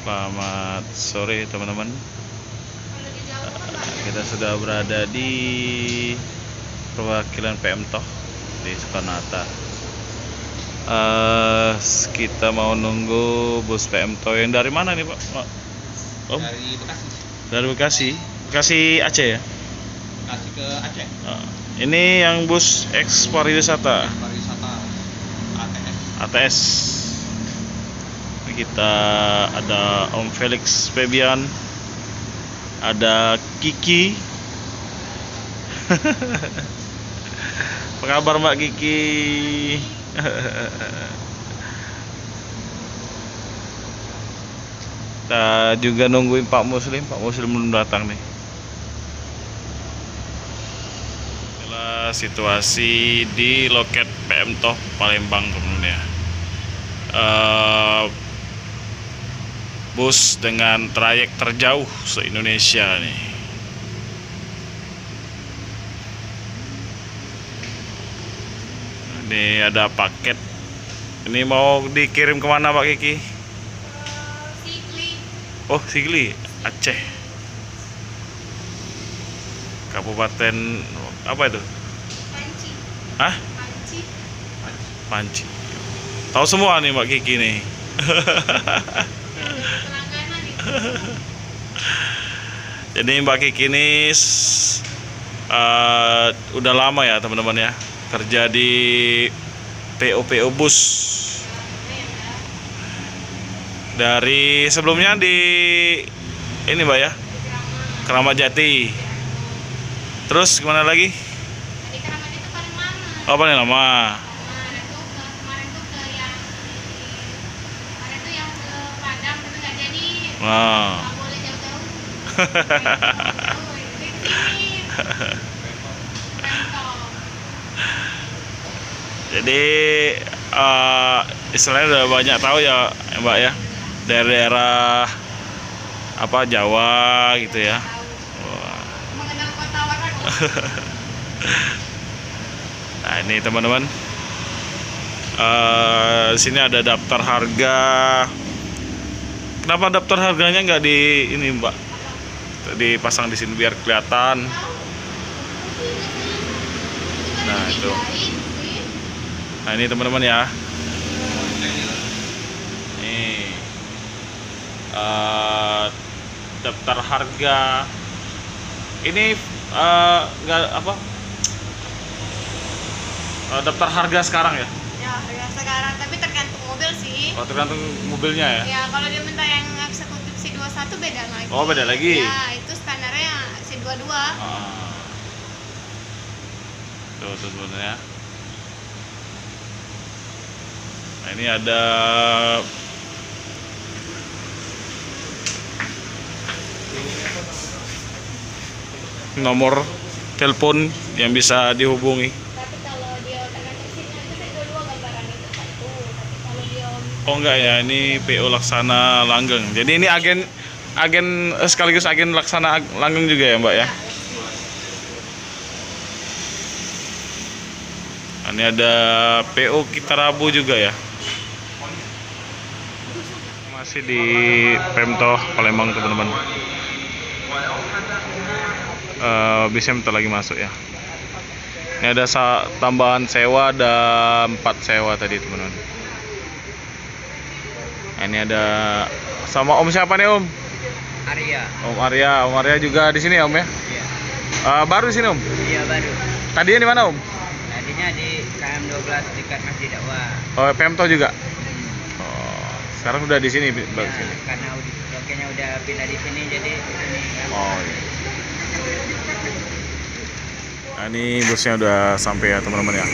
Selamat sore teman-teman. Kita sudah berada di perwakilan PMTOH di Soekarno-Hatta. Kita mau nunggu bus PMTOH yang dari mana nih Pak? Om? Dari Bekasi. Dari Bekasi. Bekasi Aceh ya? Bekasi ke Aceh. Ini yang bus pariwisata. Pariwisata ATS. ATS. Kita ada Om Felix Febian, ada Kiki. Apa kabar Mbak Kiki? Kita juga nungguin Pak Muslim belum datang nih. Inilah situasi di loket PMTOH Palembang teman-teman ya. Bus dengan trayek terjauh se-Indonesia nih. Ini ada paket. Ini mau dikirim kemana Pak Kiki? Sigli. Oh, Sigli, Aceh. Kabupaten apa itu? Panci. Hah? Panci. Panci. Tahu semua nih Mbak Kiki nih. Pelangganan nih. Jadi Mbak Kiki ini udah lama ya teman-teman ya kerja di PO bus. Dari sebelumnya di ini Mbak ya, Keramat Jati. Terus gimana lagi? Tadi Keramat itu paling lama. Oh paling lama. Kemarin tuh ke yang kemarin tuh yang ke Padang tapi nggak jadi. Nah. Nggak boleh jauh-jauh. Di sini. Pemtop. Jadi istilahnya udah banyak tahu ya Mbak ya, daerah-daerah apa Jawa gitu ya. Wah. Mengenal kota Warak. Nah ini teman-teman, di sini ada daftar harga. Kenapa daftar harganya nggak di ini Mbak? Dipasang di sini biar kelihatan. Nah itu. Nah ini teman-teman ya. Nih daftar harga. Ini nggak apa? Daftar harga sekarang ya? Ya sekarang tapi tergantung mobil sih. Oh tergantung mobilnya ya? Ya kalau dia minta yang eksekutif C21 beda lagi. Oh beda lagi? Ya itu standarnya C22. Tuh sebenarnya. Nah ini ada nomor telepon yang bisa dihubungi. Tapi kalau dia tergantung SIM-nya itu C22 gambaran itu satu. Tapi kalau dia Oh enggak ya, ini PO Laksana Langgeng. Jadi ini agen sekaligus agen Laksana Langgeng juga ya Mbak ya. Nah, ini ada PO Kitarabu juga ya. Masih di PMTOH Palembang teman-teman. Bisa bentar lagi masuk ya. Ini ada tambahan sewa, ada 4 sewa tadi teman-teman. Nah, ini ada sama Om siapa nih Om? Arya. Om Arya juga di sini ya Om ya? Iya. Baru di sini Om? Iya baru. Tadinya di mana Om? Tadinya di KM12 dekat Masjid Dakwah. Oh PMTOH juga? Oh, sekarang udah di sini Ya, sini. karena lokenya udah pindah di sini jadi di sini. Oh iya. Nah, ini busnya udah sampai ya teman-teman ya.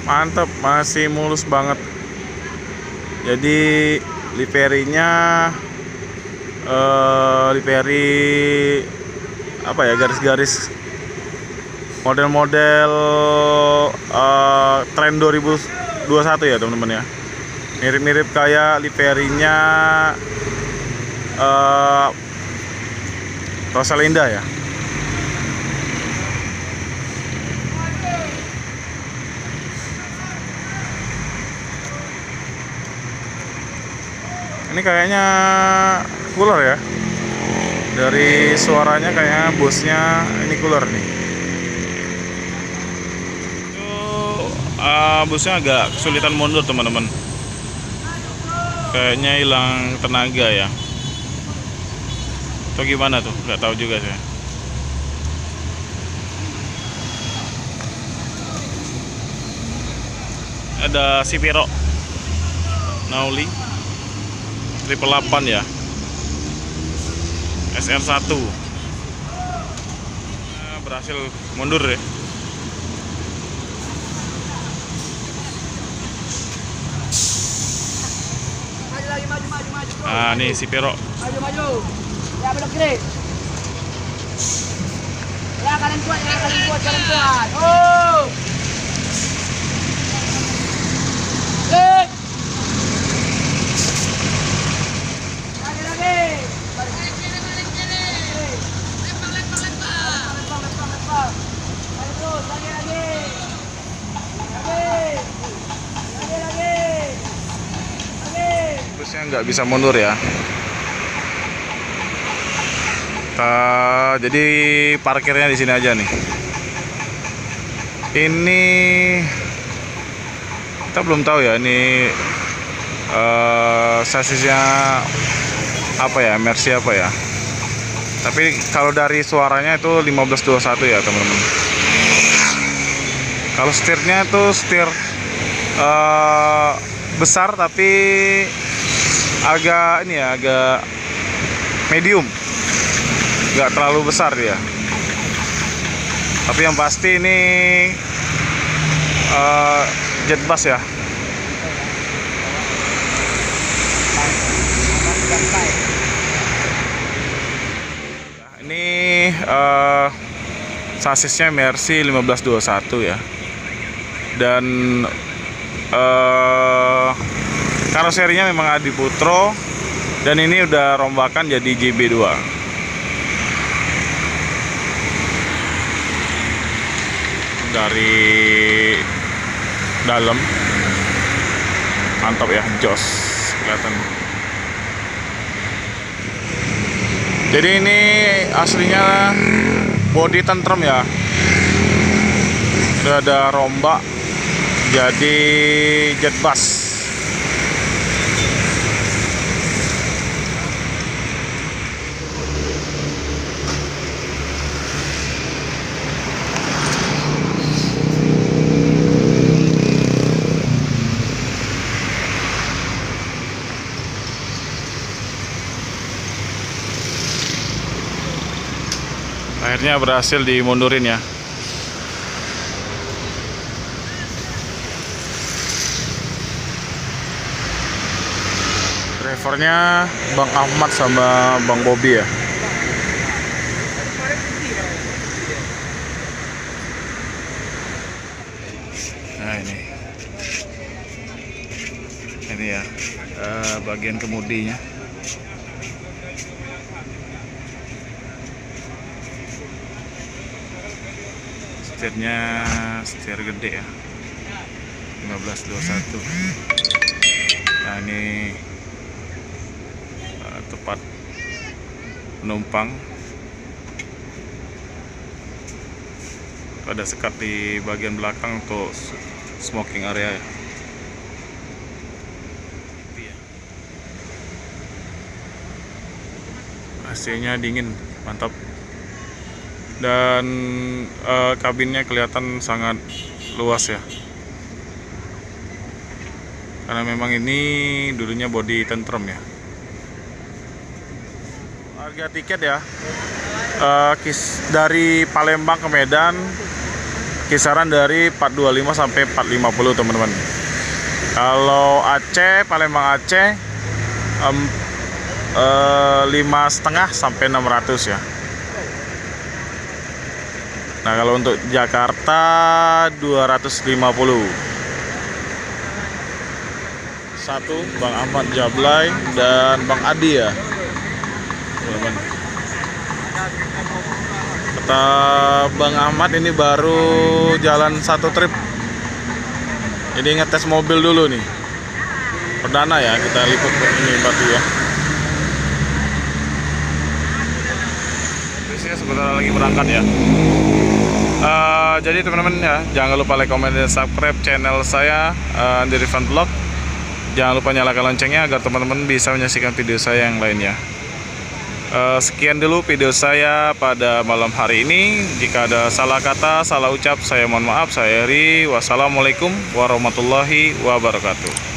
Mantap, masih mulus banget. Jadi liverinya livery apa ya, garis-garis model-model tren 2021 ya teman-teman ya. Mirip-mirip kayak liverinya Rosalinda ya. Ini kayaknya cooler ya. Dari suaranya kayaknya bosnya ini cooler nih. Itu busnya agak kesulitan mundur teman-teman. Kayaknya hilang tenaga ya. Atau gimana tuh? Nggak tahu juga saya. Ada Sipiro Nauli 888 ya. SR1 berhasil mundur ya. Maju lagi, maju. Nah, ini Sipiro. Maju. Ya, belok kiri. Ya, kanan kuat. Oh. Lek. Lagi. Lempar. Lagi terus, lagi. Busnya nggak bisa mundur ya. Jadi parkirnya di sini aja nih. Ini kita belum tahu ya ini sasisnya apa ya, Mercy apa ya. Tapi kalau dari suaranya itu 1521 ya teman-teman. Kalau setirnya itu setir besar tapi agak ini ya, agak medium. Nggak terlalu besar dia. Tapi yang pasti ini jet bus ya. Ini sasisnya Mercy 1521 ya. Dan karoserinya memang Adi Putro. Dan ini udah rombakan jadi JB2. Dari dalam mantap ya, jos kelihatan. Jadi ini aslinya bodi tentrem ya, udah ada rombak jadi jet bus. Akhirnya berhasil dimundurin ya. Drivernya Bang Ahmad sama Bang Bobby ya. Nah ini ya bagian kemudinya. Setirnya setir gede ya, 1521. Nah ini tempat penumpang, ada sekat di bagian belakang untuk smoking area ya. AC-nya dingin, mantap. Dan kabinnya kelihatan sangat luas ya, karena memang ini dulunya bodi tentrem ya. Harga tiket ya, dari Palembang ke Medan kisaran dari 425 sampai 450 teman-teman. Kalau Aceh, Palembang Aceh 5,5 sampai 600 ya. Nah kalau untuk Jakarta 250. Satu Bang Ahmad Jablay dan Bang Adi ya. teman-teman. Kata Bang Ahmad ini baru jalan satu trip. Jadi ngetes mobil dulu nih. Perdana ya kita liput ini Batu ya. Terusnya sebentar lagi berangkat ya. Jadi teman-teman ya, jangan lupa like, comment, dan subscribe channel saya Andi Rifan Vlog. Jangan lupa nyalakan loncengnya agar teman-teman bisa menyaksikan video saya yang lainnya. Sekian dulu video saya pada malam hari ini. Jika ada salah kata, salah ucap, saya mohon maaf. Saya Heri. Wassalamualaikum warahmatullahi wabarakatuh.